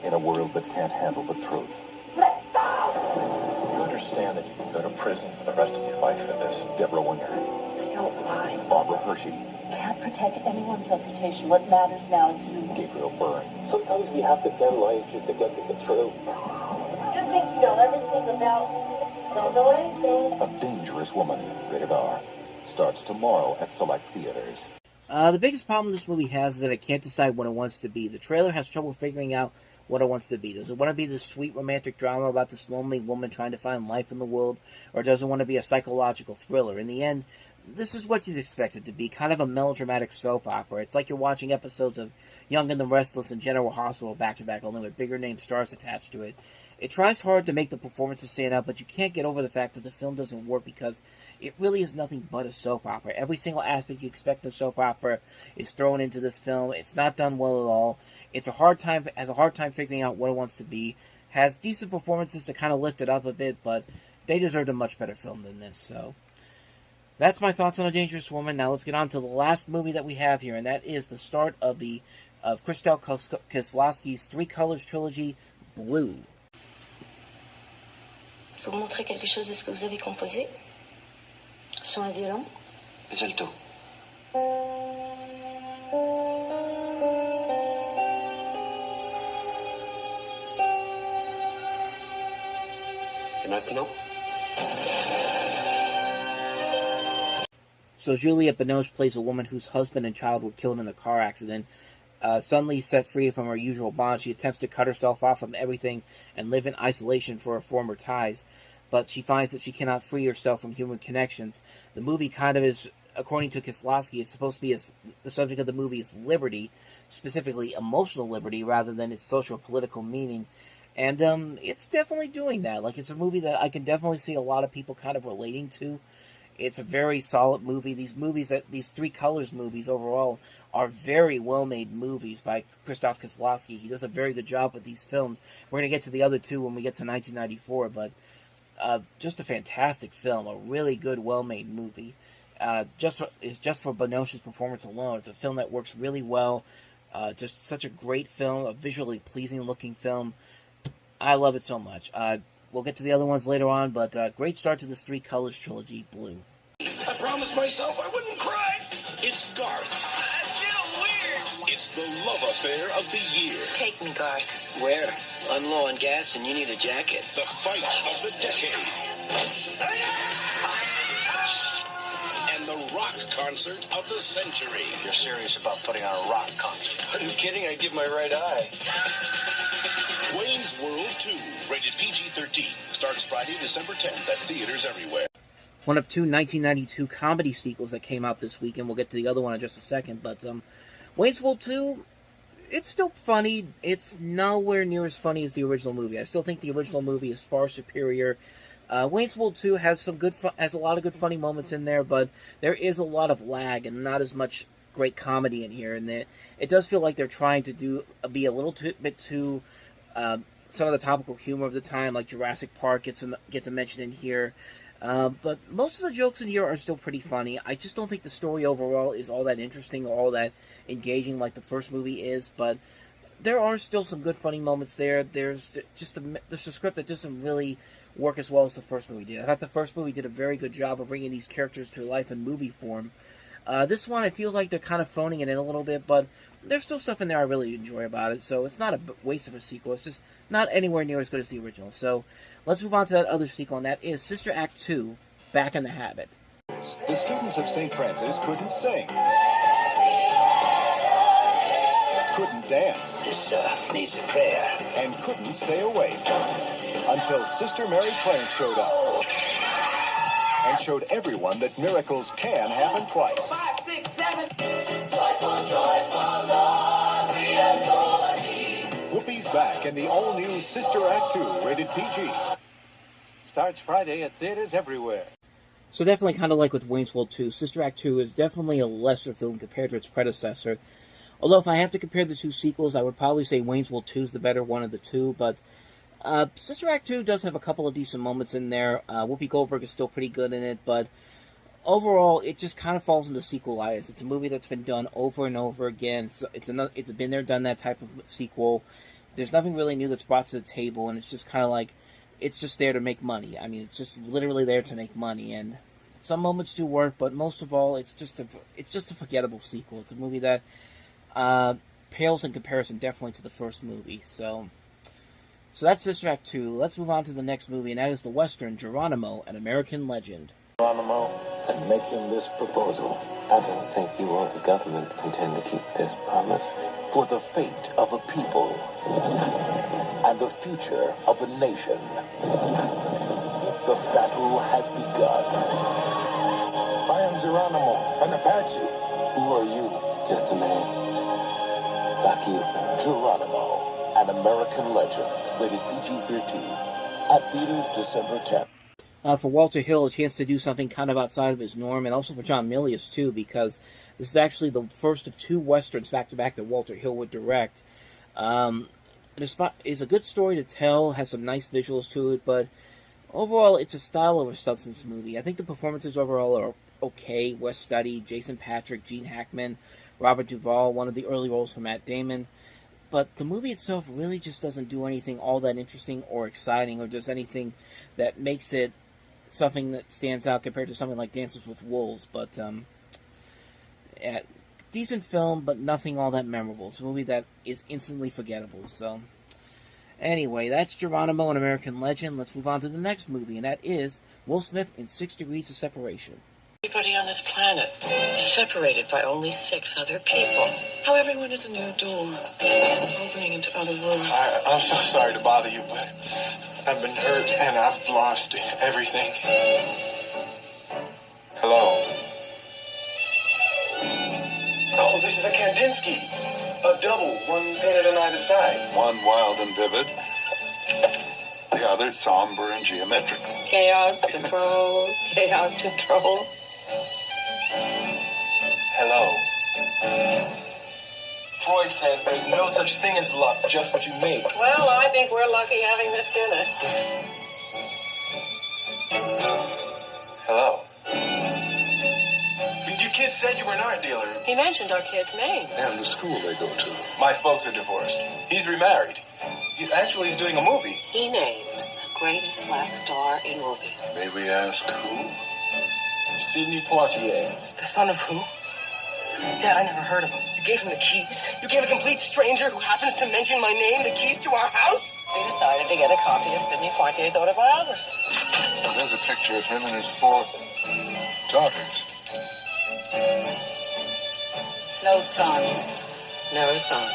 in a world that can't handle the truth. Let go! You understand that you can go to prison for the rest of your life for this? Deborah Winger. I don't lie. Barbara Hershey. Can't protect anyone's reputation. What matters now is you. Gabriel Byrne. Sometimes we have to tell lies just to get to the truth. You think you know everything about me? Don't know anything. A Dangerous Woman. Rated R. Starts tomorrow at select theaters. The biggest problem this movie has is that it can't decide what it wants to be. The trailer has trouble figuring out what it wants to be. Does it want to be this sweet romantic drama about this lonely woman trying to find life in the world, or does it want to be a psychological thriller? In the end, this is what you'd expect it to be, kind of a melodramatic soap opera. It's like you're watching episodes of Young and the Restless and General Hospital back-to-back, only with bigger name stars attached to it. It tries hard to make the performances stand out, but you can't get over the fact that the film doesn't work because it really is nothing but a soap opera. Every single aspect you expect in a soap opera is thrown into this film. It's not done well at all. Has a hard time figuring out what it wants to be. Has decent performances to kind of lift it up a bit, but they deserved a much better film than this. So that's my thoughts on A Dangerous Woman. Now let's get on to the last movie that we have here, and that is the start of Krzysztof Kieslowski's Three Colors trilogy, Blue. Vous me montrez quelque chose de ce que vous avez composé? Sur un violon? Les altos. Et maintenant? So Juliette Binoche plays a woman whose husband and child were killed in a car accident. Suddenly set free from her usual bond, she attempts to cut herself off from everything and live in isolation for her former ties. But she finds that she cannot free herself from human connections. The movie kind of is, according to Kieslowski, it's supposed to be the subject of the movie is liberty, specifically emotional liberty, rather than its social political meaning. And it's definitely doing that. Like, it's a movie that I can definitely see a lot of people kind of relating to. It's a very solid movie. These Three Colors movies overall are very well-made movies by Krzysztof Kieslowski. He does a very good job with these films. We're going to get to the other two when we get to 1994, but just a fantastic film, a really good, well-made movie. Just for Binoche's performance alone, it's a film that works really well. Just such a great film, a visually pleasing-looking film. I love it so much. We'll get to the other ones later on, but great start to this Three Colors trilogy, Blue. I promised myself I wouldn't cry. It's Garth. I feel weird. It's the love affair of the year. Take me, Garth. Where? I'm low on gas and you need a jacket. The fight of the decade. And the rock concert of the century. You're serious about putting on a rock concert? Are you kidding? I'd give my right eye. Wayne's World 2, rated PG-13, starts Friday, December 10th at theaters everywhere. One of two 1992 comedy sequels that came out this week, and we'll get to the other one in just a second, but Wayne's World 2, it's still funny. It's nowhere near as funny as the original movie. I still think the original movie is far superior. Wayne's World 2 has has a lot of good funny moments in there, but there is a lot of lag and not as much great comedy in here, and it does feel like they're trying to be a little bit too... some of the topical humor of the time, like Jurassic Park, gets a mention in here. But most of the jokes in here are still pretty funny. I just don't think the story overall is all that interesting or all that engaging like the first movie is. But there are still some good funny moments there. There's a script that doesn't really work as well as the first movie did. I thought the first movie did a very good job of bringing these characters to life in movie form. This one, I feel like they're kind of phoning it in a little bit, but there's still stuff in there I really enjoy about it, so it's not a waste of a sequel. It's just not anywhere near as good as the original. So let's move on to that other sequel, and that is Sister Act 2, Back in the Habit. The students of St. Francis couldn't sing, couldn't dance, This needs a prayer. and couldn't stay awake until Sister Mary Clarence showed up and showed everyone that miracles can happen twice. 5, 6, 7. Whoopi's back in the all-new Sister Act 2, rated PG. Starts Friday at theaters everywhere. So definitely kind of like with Wayne's World 2, Sister Act 2 is definitely a lesser film compared to its predecessor. Although if I have to compare the two sequels, I would probably say Wayne's World 2 is the better one of the two, but Sister Act 2 does have a couple of decent moments in there. Whoopi Goldberg is still pretty good in it, but overall, it just kind of falls into sequelitis. It's a movie that's been done over and over again. It's been there, done that type of sequel. There's nothing really new that's brought to the table, and it's just kind of like, it's just there to make money. I mean, it's just literally there to make money, and some moments do work, but most of all, it's just a forgettable sequel. It's a movie that pales in comparison definitely to the first movie. So that's Sister Act 2. Let's move on to the next movie, and that is the Western, Geronimo, an American Legend. Geronimo, in making this proposal, I don't think you or the government intend to keep this promise. For the fate of a people and the future of a nation, the battle has begun. I am Geronimo, an Apache. Who are you? Just a man. Like you. Geronimo, an American Legend. Rated PG-13. At theaters December 10th. For Walter Hill, a chance to do something kind of outside of his norm, and also for John Milius, too, because this is actually the first of 2 Westerns back-to-back that Walter Hill would direct. It's a good story to tell, has some nice visuals to it, but overall, it's a style over substance movie. I think the performances overall are okay. Wes Studi, Jason Patric, Gene Hackman, Robert Duvall, one of the early roles for Matt Damon. But the movie itself really just doesn't do anything all that interesting or exciting, or does anything that makes it something that stands out compared to something like Dances with Wolves. But, yeah, decent film, but nothing all that memorable. It's a movie that is instantly forgettable. So, anyway, that's Geronimo, an American Legend. Let's move on to the next movie, and that is Will Smith in 6 Degrees of Separation. Everybody on this planet is separated by only 6 other people. How everyone is a new door, opening into other worlds. I'm so sorry to bother you, but I've been hurt and I've lost everything. Hello. Oh, this is a Kandinsky. A double, one painted on either side. One wild and vivid. The other somber and geometric. Chaos, control, chaos, control. Hello. Freud says there's no such thing as luck, just what you make. Well, I think we're lucky having this dinner. Hello. Your kid said you were an art dealer. He mentioned our kids' names. And the school they go to. My folks are divorced. He's remarried. Actually, he's doing a movie. He named the greatest black star in movies. May we ask who? Sidney Poitier. The son of who? Dad, I never heard of him. You gave him the keys? You gave a complete stranger who happens to mention my name the keys to our house? We decided to get a copy of Sidney Poitier's autobiography. Well, there's a picture of him and his 4 daughters. No sons. No sons.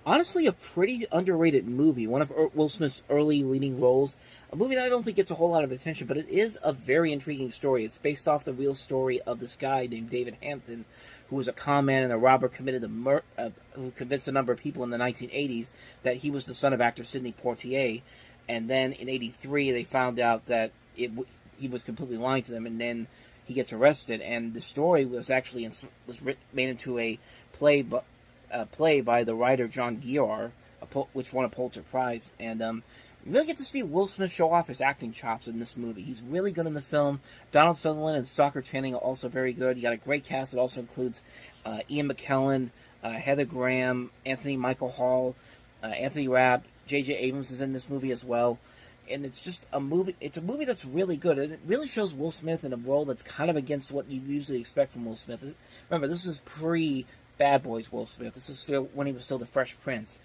Honestly, a pretty underrated movie. One of Will Smith's early leading roles. A movie that I don't think gets a whole lot of attention, but it is a very intriguing story. It's based off the real story of this guy named David Hampton, who was a con man and a robber committed a who convinced a number of people in the 1980s that he was the son of actor Sidney Poitier. And then in '83, they found out that he was completely lying to them, and then he gets arrested. And the story was actually made into a play by the writer John Gior, which won a Pulitzer Prize. And you really get to see Will Smith show off his acting chops in this movie. He's really good in the film. Donald Sutherland and Soccer Channing are also very good. You got a great cast. It also includes Ian McKellen, Heather Graham, Anthony Michael Hall, Anthony Rapp. J.J. Abrams is in this movie as well. And it's just a movie. It's a movie that's really good. It really shows Will Smith in a role that's kind of against what you usually expect from Will Smith. Remember, this is pre-Bad Boys Will Smith. This is when he was still the Fresh Prince.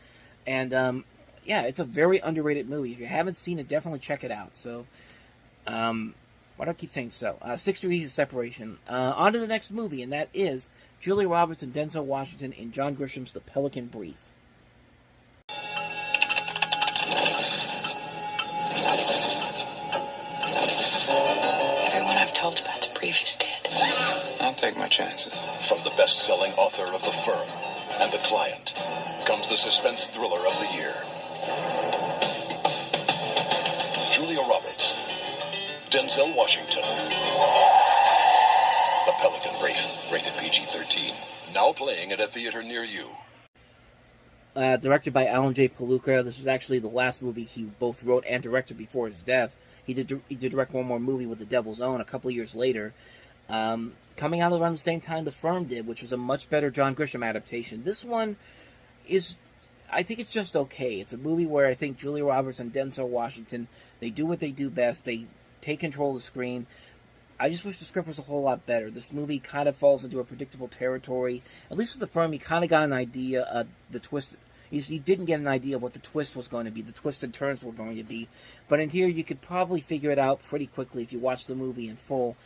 And, yeah, it's a very underrated movie. If you haven't seen it, definitely check it out. So, why do I keep saying so? 6 Degrees of Separation. On to the next movie, and that is Julia Roberts and Denzel Washington in John Grisham's The Pelican Brief. Everyone I've told about the brief is dead. I'll take my chances. From the best-selling author of The Firm and The Client comes the suspense thriller of the year. Julia Roberts, Denzel Washington. The Pelican Brief, rated PG-13. Now playing at a theater near you. Directed by Alan J. Palooka. This was actually the last movie he both wrote and directed before his death. He did direct one more movie with The Devil's Own a couple of years later. Coming out around the same time The Firm did, which was a much better John Grisham adaptation. This one, I think it's just okay. It's a movie where I think Julia Roberts and Denzel Washington, they do what they do best. They take control of the screen. I just wish the script was a whole lot better. This movie kind of falls into a predictable territory. At least with the firm, you kind of got an idea of the twist. You didn't get an idea of what the twist was going to be, the twists and turns were going to be. But in here, you could probably figure it out pretty quickly if you watch the movie in full.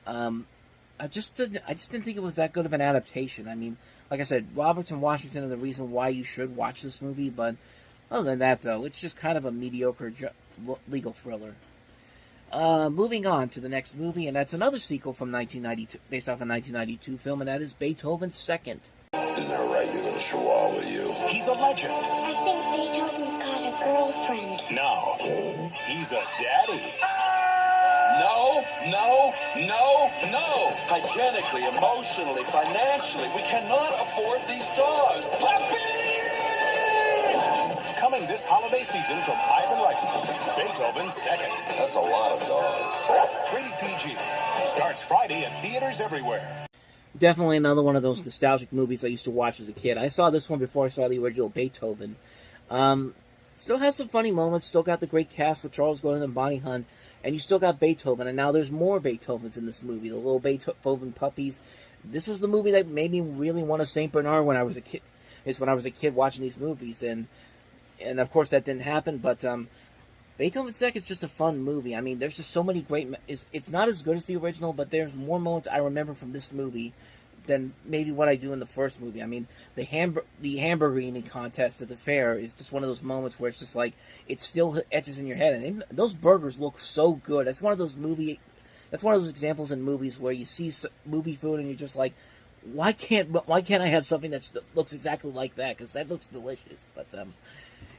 I just didn't think it was that good of an adaptation. I mean, like I said, Roberts and Washington are the reason why you should watch this movie. But other than that, though, it's just kind of a mediocre legal thriller. Moving on to the next movie, and that's another sequel from 1992, based off a 1992 film, and that is Beethoven's Second. Isn't that right, you little chihuahua, you? He's a legend. I think Beethoven's got a girlfriend. No, he's a daddy. No, no, no, no. Hygienically, emotionally, financially, we cannot afford these dogs. Puppy! Coming this holiday season from Ivan Reitman, Beethoven's Second. That's a lot of dogs. Rated PG. Starts Friday at theaters everywhere. Definitely another one of those nostalgic movies I used to watch as a kid. I saw this one before I saw the original Beethoven. Still has some funny moments. Still got the great cast with Charles Grodin and Bonnie Hunt. And you still got Beethoven. And now there's more Beethovens in this movie. The little Beethoven puppies. This was the movie that made me really want a St. Bernard when I was a kid. It's when I was a kid watching these movies. And of course that didn't happen. But Beethoven's Second is just a fun movie. I mean, there's just so many great... It's not as good as the original, but there's more moments I remember from this movie than maybe what I do in the first movie. I mean, the hamburger eating contest at the fair is just one of those moments where it's just like, it still etches in your head. And those burgers look so good. That's one of those examples in movies where you see movie food and you're just like, why can't I have something that looks exactly like that? Because that looks delicious. But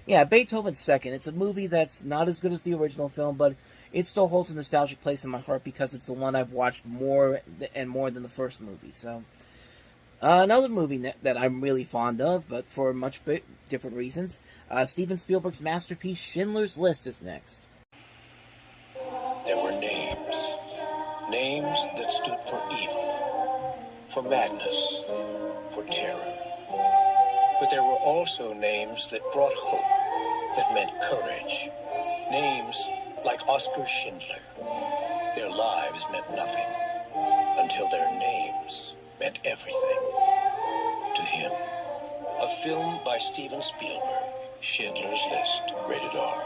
yeah, Beethoven's Second. It's a movie that's not as good as the original film, but it still holds a nostalgic place in my heart because it's the one I've watched more than the first movie. So, another movie that I'm really fond of, but for much different reasons, Steven Spielberg's masterpiece Schindler's List is next. There were names. Names that stood for evil, for madness, for terror. But there were also names that brought hope, that meant courage. Names like Oskar Schindler. Their lives meant nothing until their names meant everything to him. A film by Steven Spielberg, Schindler's List, rated R.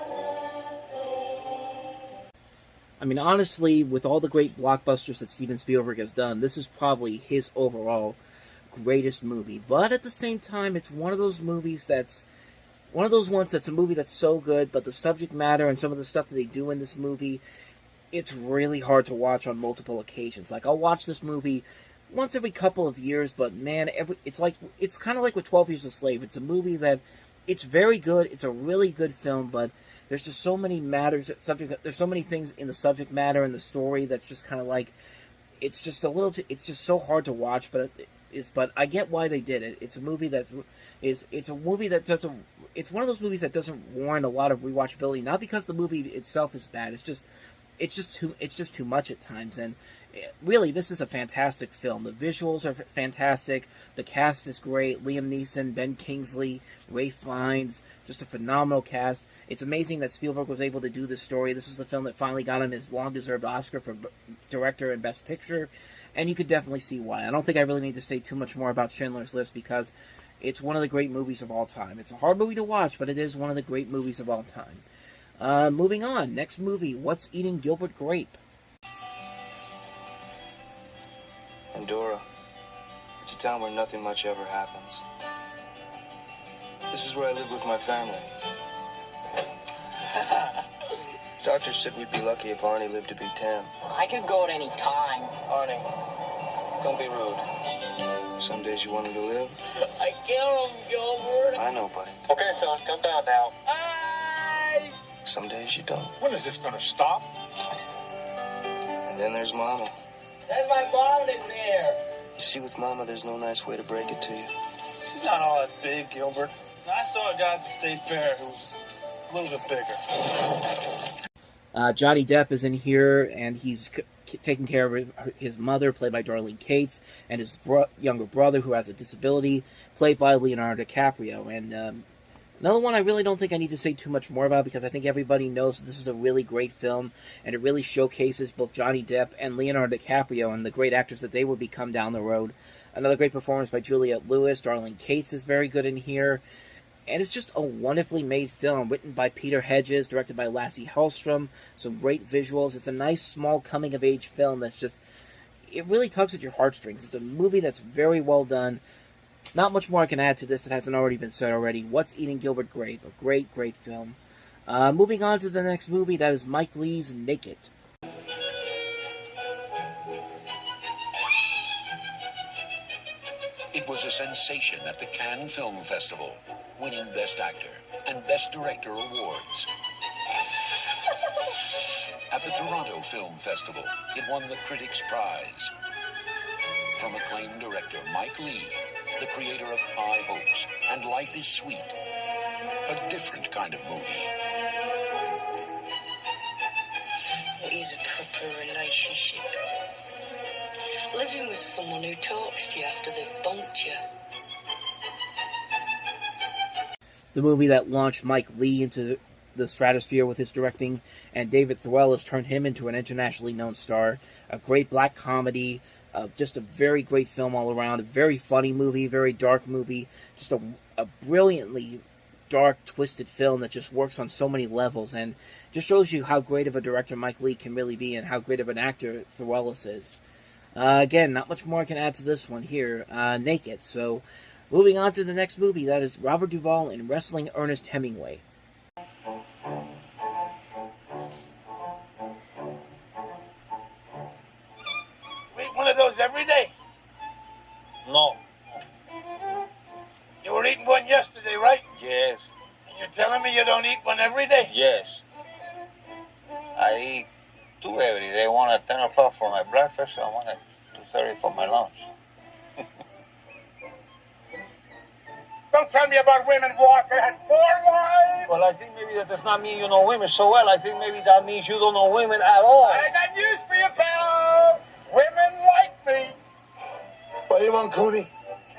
I mean, honestly, with all the great blockbusters that Steven Spielberg has done, this is probably his overall greatest movie. But at the same time, it's one of those movies that's one of those ones that's a movie that's so good, but the subject matter and some of the stuff that they do in this movie, it's really hard to watch on multiple occasions. Like, I'll watch this movie once every couple of years, but man, it's kind of like with 12 Years a Slave. It's a movie that, it's very good, it's a really good film, but there's just so many there's so many things in the subject matter and the story that's just kind of like, it's just so hard to watch, but I get why they did it. It's a movie it's one of those movies that doesn't warrant a lot of rewatchability, not because the movie itself is bad, it's just too much at times. And really, this is a fantastic film. The visuals are fantastic. The cast is great. Liam Neeson, Ben Kingsley, Ralph Fiennes, just a phenomenal cast. It's amazing that Spielberg was able to do this story. This was the film that finally got him his long-deserved Oscar for director and best picture, and you could definitely see why. I don't think I really need to say too much more about Schindler's List because it's one of the great movies of all time. It's a hard movie to watch, but it is one of the great movies of all time. Moving on, next movie, What's Eating Gilbert Grape? Andorra. It's a town where nothing much ever happens. This is where I live with my family. Doctor said we'd be lucky if Arnie lived to be 10. I could go at any time. Arnie, don't be rude. Some days you want him to live. I kill him, Gilbert. I know, buddy. Okay, son, come down now. Bye. Some days you don't. When is this going to stop? And then there's Mama. That's my mom in there. You see, with Mama, there's no nice way to break it to you. She's not all that big, Gilbert. I saw a guy at the state fair who was a little bit bigger. Johnny Depp is in here, and taking care of his mother, played by Darlene Cates, and his younger brother, who has a disability, played by Leonardo DiCaprio. And another one I really don't think I need to say too much more about, because I think everybody knows this is a really great film, and it really showcases both Johnny Depp and Leonardo DiCaprio and the great actors that they would become down the road. Another great performance by Juliette Lewis. Darlene Cates is very good in here. And it's just a wonderfully made film, written by Peter Hedges, directed by Lasse Hallström. Some great visuals. It's a nice, small, coming-of-age film that's just... It really tugs at your heartstrings. It's a movie that's very well done. Not much more I can add to this that hasn't already been said already. What's Eating Gilbert Grape? A great, great film. Moving on to the next movie, that is Mike Leigh's Naked. It was a sensation at the Cannes Film Festival, winning Best Actor and Best Director awards. At the Toronto Film Festival, it won the Critics' Prize. From acclaimed director Mike Leigh, the creator of High Hopes and Life is Sweet. A different kind of movie. What is a proper relationship? Living with someone who talks to you after they've bumped you. The movie that launched Mike Leigh into the stratosphere with his directing, and David Thewell has turned him into an internationally known star. A great black comedy, just a very great film all around. A very funny movie, very dark movie. Just a brilliantly dark, twisted film that just works on so many levels, and just shows you how great of a director Mike Leigh can really be, and how great of an actor Thewellis is. Again, not much more I can add to this one here. Naked. So, moving on to the next movie, that is Robert Duvall in Wrestling Ernest Hemingway. You eat one of those every day? No. You were eating one yesterday, right? Yes. And you're telling me you don't eat one every day? Yes. I eat two every day. One at 10 o'clock for my breakfast and one at 2:30 for my lunch. Don't tell me about women Walker had 4 wives. Well, I think maybe that does not mean you know women so well. I think maybe that means you don't know women at all. I got news for you, pal. Women like me. What do you want, Cooney?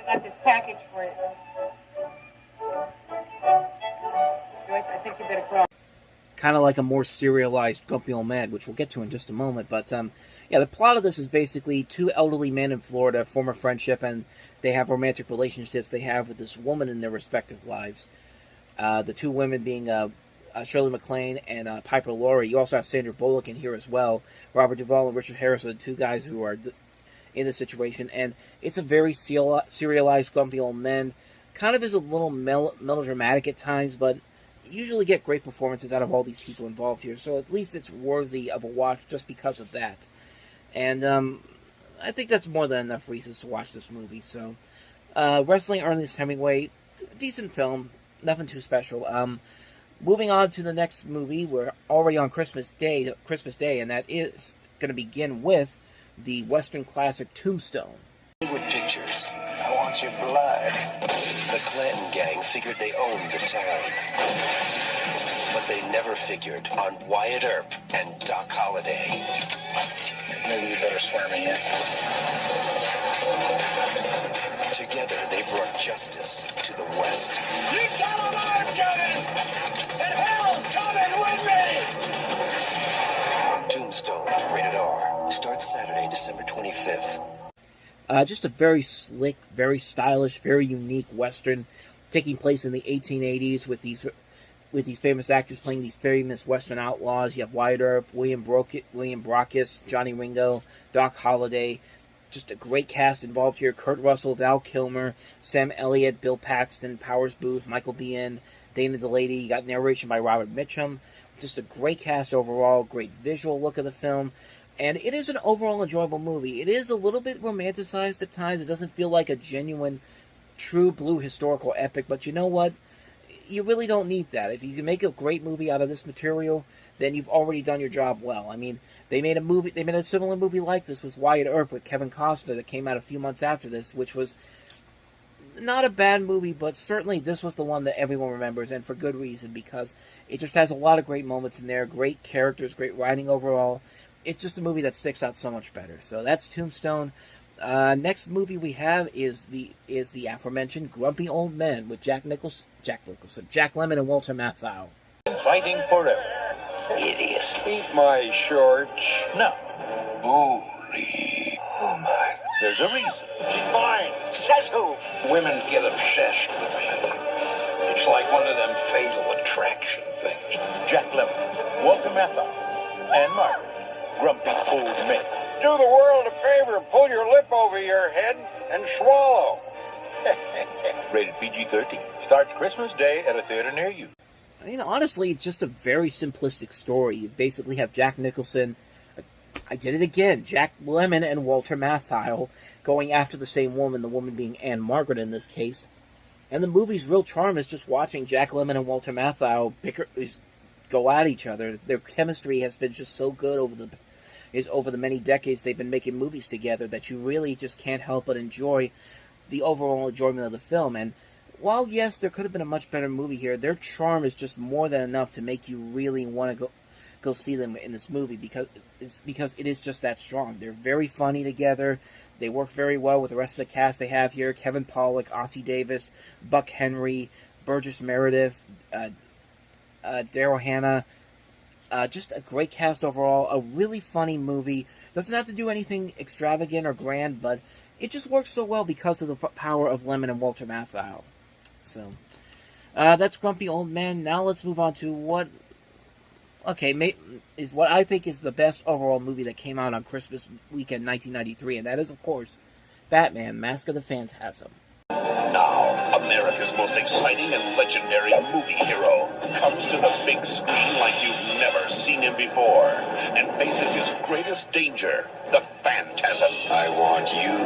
I got this package for you. Joyce, I think you better crawl. Kind of like a more serialized Grumpy Old Man, which we'll get to in just a moment. But, yeah, the plot of this is basically two elderly men in Florida form a friendship, and they have romantic relationships they have with this woman in their respective lives. The two women being Shirley MacLaine and Piper Laurie. You also have Sandra Bullock in here as well. Robert Duvall and Richard Harris are the two guys who are in this situation. And it's a very serialized Grumpy Old Men. Kind of is a little melodramatic at times, but usually get great performances out of all these people involved here. So at least it's worthy of a watch just because of that. And I think that's more than enough reasons to watch this movie. So, Wrestling Ernest Hemingway, decent film, nothing too special. Moving on to the next movie, we're already on Christmas Day, and that is going to begin with the Western classic Tombstone. Hollywood Pictures. I want your blood. The Clanton gang figured they owned the town. But they never figured on Wyatt Earp and Doc Holliday. Maybe you better swear me in. Together, they brought justice to the West. You tell them I'm coming! And hell's coming with me! Tombstone, rated R. Starts Saturday, December 25th. Just a very slick, very stylish, very unique Western taking place in the 1880s with these famous actors playing these famous Western outlaws. You have Wyatt Earp, William Brockus, Johnny Ringo, Doc Holliday. Just a great cast involved here. Kurt Russell, Val Kilmer, Sam Elliott, Bill Paxton, Powers Booth, Michael Biehn, Dana DeLady. You got narration by Robert Mitchum. Just a great cast overall, great visual look of the film. And it is an overall enjoyable movie. It is a little bit romanticized at times. It doesn't feel like a genuine, true blue historical epic. But you know what? You really don't need that. If you can make a great movie out of this material, then you've already done your job well. I mean, they made a similar movie like this with Wyatt Earp with Kevin Costner that came out a few months after this, which was not a bad movie, but certainly this was the one that everyone remembers, and for good reason, because it just has a lot of great moments in there, great characters, great writing overall. it's just a movie that sticks out so much better. So that's Tombstone. Next movie we have is the aforementioned Grumpy Old Men with Jack Lemmon, and Walter Matthau. Fighting forever. Idiots. Eat my shorts. No. Holy. Oh my. There's a reason. She's mine. Says who? Women get obsessed with me. It's like one of them fatal attraction things. Jack Lemmon, Walter Matthau, and Margaret. Grumpy Old Men. Do the world a favor, pull your lip over your head and swallow. Rated PG-13. Starts Christmas Day at a theater near you. I mean, honestly, it's just a very simplistic story. You basically have Jack Nicholson, I did it again, Jack Lemmon and Walter Matthau going after the same woman, the woman being Anne Margaret in this case. And the movie's real charm is just watching Jack Lemmon and Walter Matthau go at each other. Their chemistry has been just so good over the many decades they've been making movies together that you really just can't help but enjoy the overall enjoyment of the film. And while, yes, there could have been a much better movie here, their charm is just more than enough to make you really want to go see them in this movie because it is just that strong. They're very funny together. They work very well with the rest of the cast they have here. Kevin Pollak, Ossie Davis, Buck Henry, Burgess Meredith, Daryl Hannah. Just a great cast overall. A really funny movie. Doesn't have to do anything extravagant or grand, but it just works so well because of the power of Lemmon and Walter Matthau. So, that's Grumpy Old Men. Now let's move on to what I think is the best overall movie that came out on Christmas weekend 1993, and that is, of course, Batman, Mask of the Phantasm. Now, America's most exciting and legendary movie hero comes to the big screen like you've never seen him before and faces his greatest danger, the Phantasm. I want you.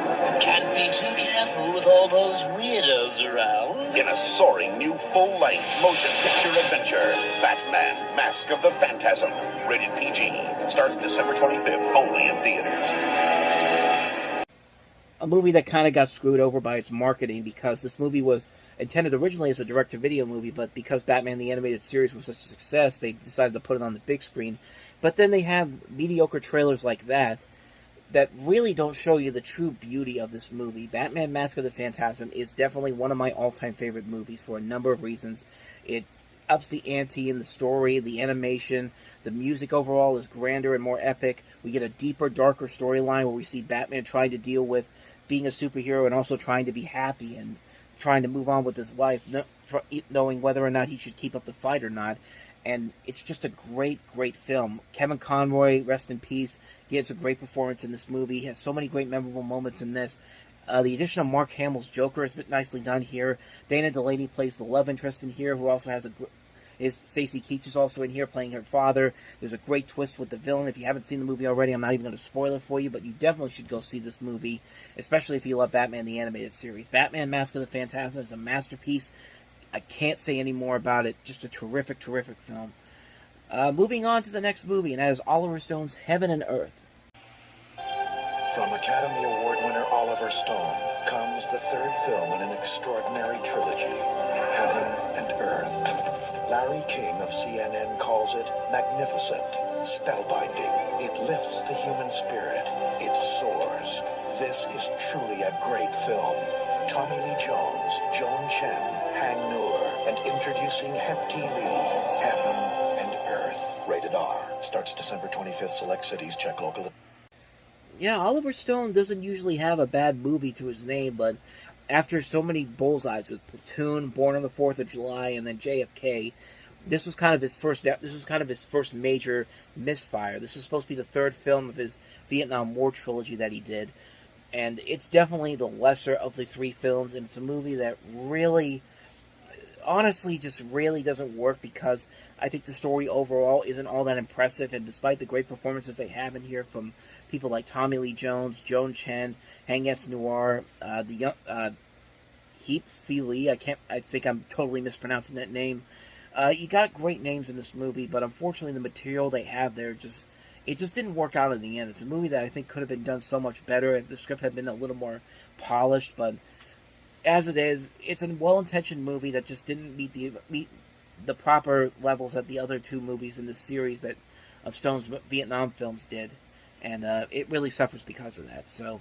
Can't be too careful with all those weirdos around. In a soaring new full-length motion picture adventure, Batman, Mask of the Phantasm, rated PG, starts December 25th, only in theaters. A movie that kind of got screwed over by its marketing because this movie was intended originally as a direct-to-video movie, but because Batman the Animated Series was such a success, they decided to put it on the big screen. But then they have mediocre trailers like that really don't show you the true beauty of this movie. Batman Mask of the Phantasm is definitely one of my all-time favorite movies for a number of reasons. It ups the ante in the story, the animation, the music overall is grander and more epic. We get a deeper, darker storyline where we see Batman trying to deal with being a superhero and also trying to be happy and trying to move on with his life, knowing whether or not he should keep up the fight or not. And it's just a great, great film. Kevin Conroy, rest in peace, gives a great performance in this movie. He has so many great memorable moments in this. The addition of Mark Hamill's Joker is nicely done here. Dana Delaney plays the love interest in here, who also has Stacy Keach is also in here playing her father. There's a great twist with the villain. If you haven't seen the movie already, I'm not even going to spoil it for you, but you definitely should go see this movie, especially if you love Batman the Animated Series. Batman Mask of the Phantasm is a masterpiece. I can't say any more about it. Just a terrific, terrific film. Moving on to the next movie, and that is Oliver Stone's Heaven and Earth. From Academy Award winner Oliver Stone comes the third film in an extraordinary trilogy, Heaven and Earth. Larry King of CNN calls it magnificent, spellbinding. It lifts the human spirit. It soars. This is truly a great film. Tommy Lee Jones, Joan Chen, Hang Noor, and introducing Hep T. Lee, Heaven and Earth. Rated R. Starts December 25th. Select cities. Check local. Yeah, Oliver Stone doesn't usually have a bad movie to his name, but after so many bullseyes with Platoon, Born on the 4th of July, and then JFK, this was kind of his first major misfire. This is supposed to be the third film of his Vietnam War trilogy that he did, and it's definitely the lesser of the three films, and it's a movie that really, honestly, just really doesn't work because I think the story overall isn't all that impressive, and despite the great performances they have in here from people like Tommy Lee Jones, Joan Chen, Hang S. Noir, the young Heap Fee Lee. I think I'm totally mispronouncing that name. You got great names in this movie, but unfortunately the material they have there just didn't work out in the end. It's a movie that I think could have been done so much better if the script had been a little more polished, but as it is, it's a well-intentioned movie that just didn't meet the proper levels that the other two movies in this series that of Stone's Vietnam films did, and it really suffers because of that. So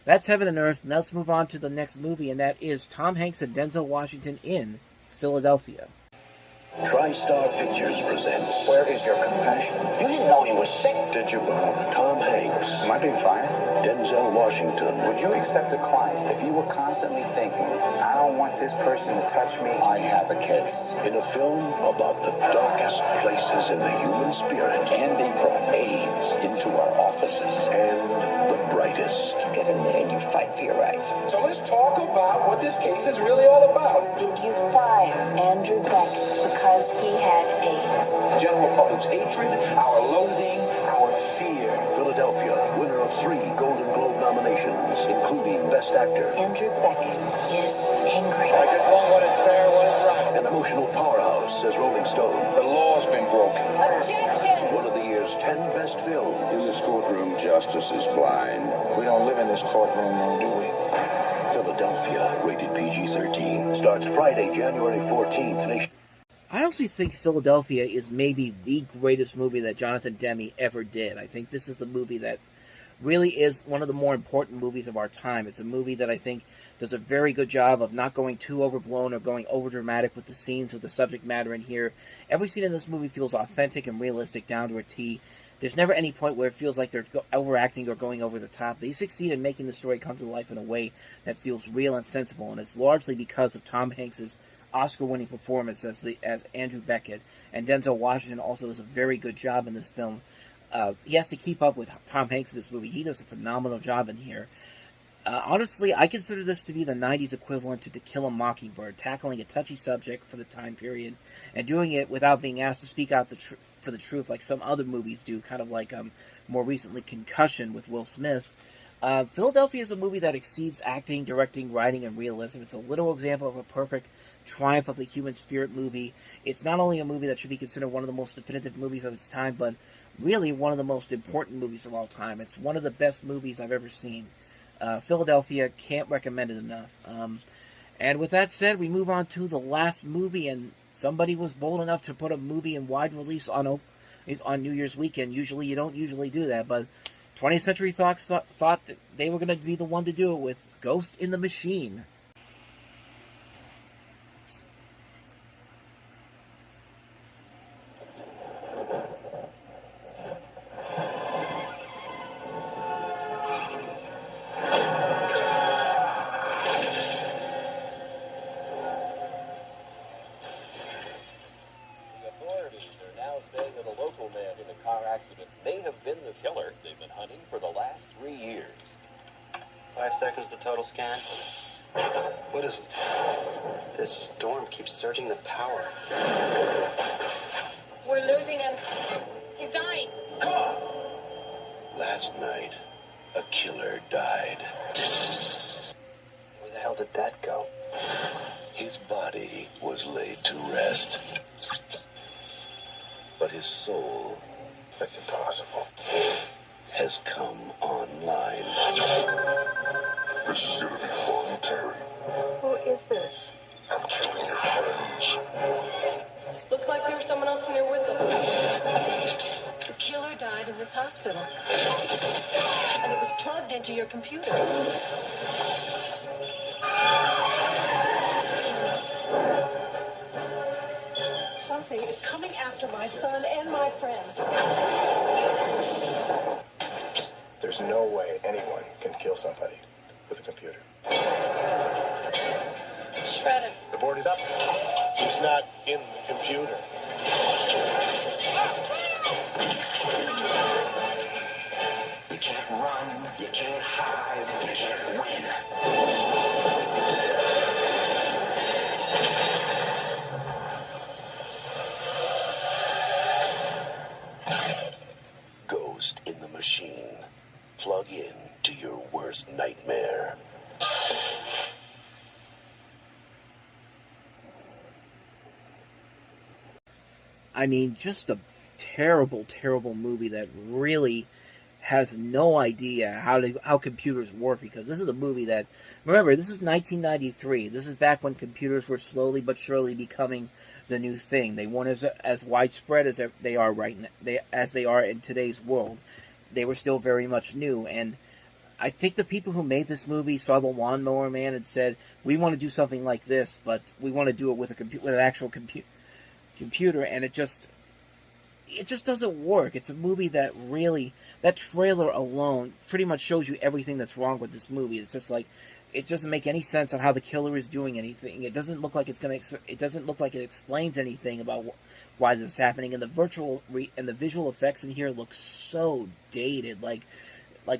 that's Heaven and Earth. Now let's move on to the next movie, and that is Tom Hanks and Denzel Washington in Philadelphia. TriStar Pictures presents Where is Your Compassion? You didn't know he was sick, did you, Bob? Tom Hanks. Am I being fired? Denzel Washington. Would you accept a client if you were constantly thinking, I don't want this person to touch me, I have a case? In a film about the darkest places in the human spirit. Andy brought AIDS into our offices. And the brightest. You get in there and you fight for your rights. So let's talk about what this case is really all about. Did you fire Andrew Beckett because he had AIDS? General public's hatred, our loathing, our fear. Philadelphia, winner of 3 Golden Globe nominations, including Best Actor. Andrew Beckett is angry. I just want what is fair, what is right. An emotional powerhouse, says Rolling Stone. The law's been broken. Objection! One of the year's 10 best films. In this courtroom, justice is blind. We don't live in this courtroom, though, do we? Philadelphia, rated PG-13. Starts Friday, January 14th. I honestly think Philadelphia is maybe the greatest movie that Jonathan Demme ever did. I think this is the movie that really is one of the more important movies of our time. It's a movie that I think does a very good job of not going too overblown or going overdramatic with the scenes, with the subject matter in here. Every scene in this movie feels authentic and realistic down to a T. There's never any point where it feels like they're overacting or going over the top. They succeed in making the story come to life in a way that feels real and sensible, and it's largely because of Tom Hanks' Oscar-winning performance as Andrew Beckett, and Denzel Washington also does a very good job in this film. He has to keep up with Tom Hanks in this movie. He does a phenomenal job in here. Honestly, I consider this to be the 90s equivalent to To Kill a Mockingbird, tackling a touchy subject for the time period, and doing it without being asked to speak out for the truth like some other movies do, kind of like more recently Concussion with Will Smith. Philadelphia is a movie that exceeds acting, directing, writing, and realism. It's a literal example of a perfect triumph of the human spirit movie. It's not only a movie that should be considered one of the most definitive movies of its time, but really one of the most important movies of all time. It's one of the best movies I've ever seen. Philadelphia, can't recommend it enough. And with that said, we move on to the last movie, and somebody was bold enough to put a movie in wide release on New Year's weekend. Usually you don't usually do that, but 20th Century Fox thought that they were going to be the one to do it with Ghost in the Machine. The total scan. What is it? This storm keeps surging the power. We're losing him. He's dying. Come on! Last night, a killer died. Where the hell did that go? His body was laid to rest. But his soul... That's impossible. ...has come online. This is gonna be fun, Terry. Who is this? I'm killing your friends. Looked like there was someone else in there with us. The killer died in this hospital. And it was plugged into your computer. Something is coming after my son and my friends. There's no way anyone can kill somebody with a computer. Shred him. The board is up. He's not in the computer. You can't run, you can't hide, you can't win. Ghost in the Machine. Plug in to your worst nightmare. I mean, just a terrible, terrible movie that really has no idea how computers work, because this is a movie that, remember, this is 1993. This is back when computers were slowly but surely becoming the new thing. They weren't as widespread as they are right now, as they are in today's world. They were still very much new, and I think the people who made this movie saw the Lawnmower Man and said, "We want to do something like this, but we want to do it with an actual computer," and it just doesn't work. It's a movie that really, that trailer alone pretty much shows you everything that's wrong with this movie. It's just like, it doesn't make any sense on how the killer is doing anything. It doesn't look like it doesn't look like it explains anything about why this is happening. And the visual effects in here look so dated. Like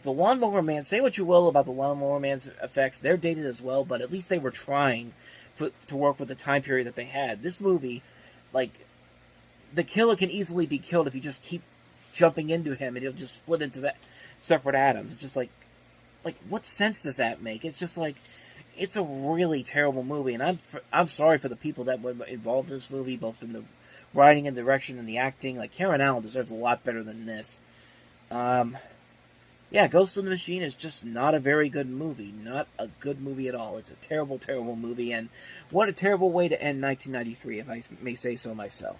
the Lawnmower Man, say what you will about the Lawnmower Man's effects, they're dated as well, but at least they were trying to work with the time period that they had. This movie, like, the killer can easily be killed if you just keep jumping into him, and he'll just split into separate atoms. It's just like, what sense does that make? It's just like, it's a really terrible movie, and I'm sorry for the people that were involved in this movie, both in the writing and direction and the acting. Like, Karen Allen deserves a lot better than this. Yeah, Ghost in the Machine is just not a very good movie. Not a good movie at all. It's a terrible, terrible movie, and what a terrible way to end 1993, if I may say so myself.